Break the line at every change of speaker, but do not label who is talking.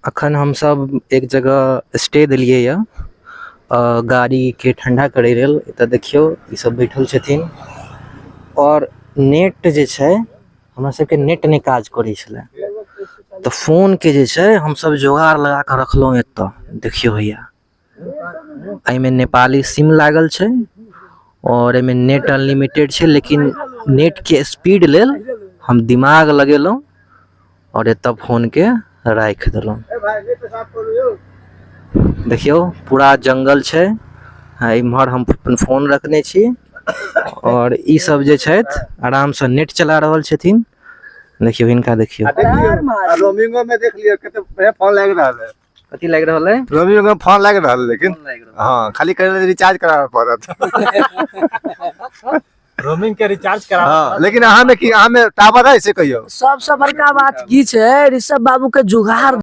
अखन हम सब एक जगह स्टे दिलिए या गाड़ी के ठंडा करे लेल। एतऽ देखियो ई सब बैठल छथिन और नेट जे छै हमरा सबके नेट नहीं काज करै छले, तो फोन के जे छै हम सब जोगाड़ लगा के रखलहुं। एतऽ देखियो भैया, एमे नेपाली सिम लागल छै और एमे नेट अनलिमिटेड छै, लेकिन नेट के स्पीड लेल हम दिमाग लगेलहुं और एतऽ फोन के राख देलहुं। देखियो पूरा जंगल छै, इम्हर हम अपन फोन रखने छी और ई सब जे छथि आराम से नेट चला रहल छथिन। देखियो इनका देखियो,
रोमिंगो में देख लियो कते फोन लाग रहल है।
कथी लाग रहल है?
रोमिंग में फोन लाग रहल, लेकिन हां खाली करे रिचार्ज करावे पड़त। रोमिंग के रिचार्ज करा। हां लेकिन अहाँ में की, अहाँ में टावर है से कहियो।
सबसे बड़का बात की छै, ऋषभ बाबू के जुगाड़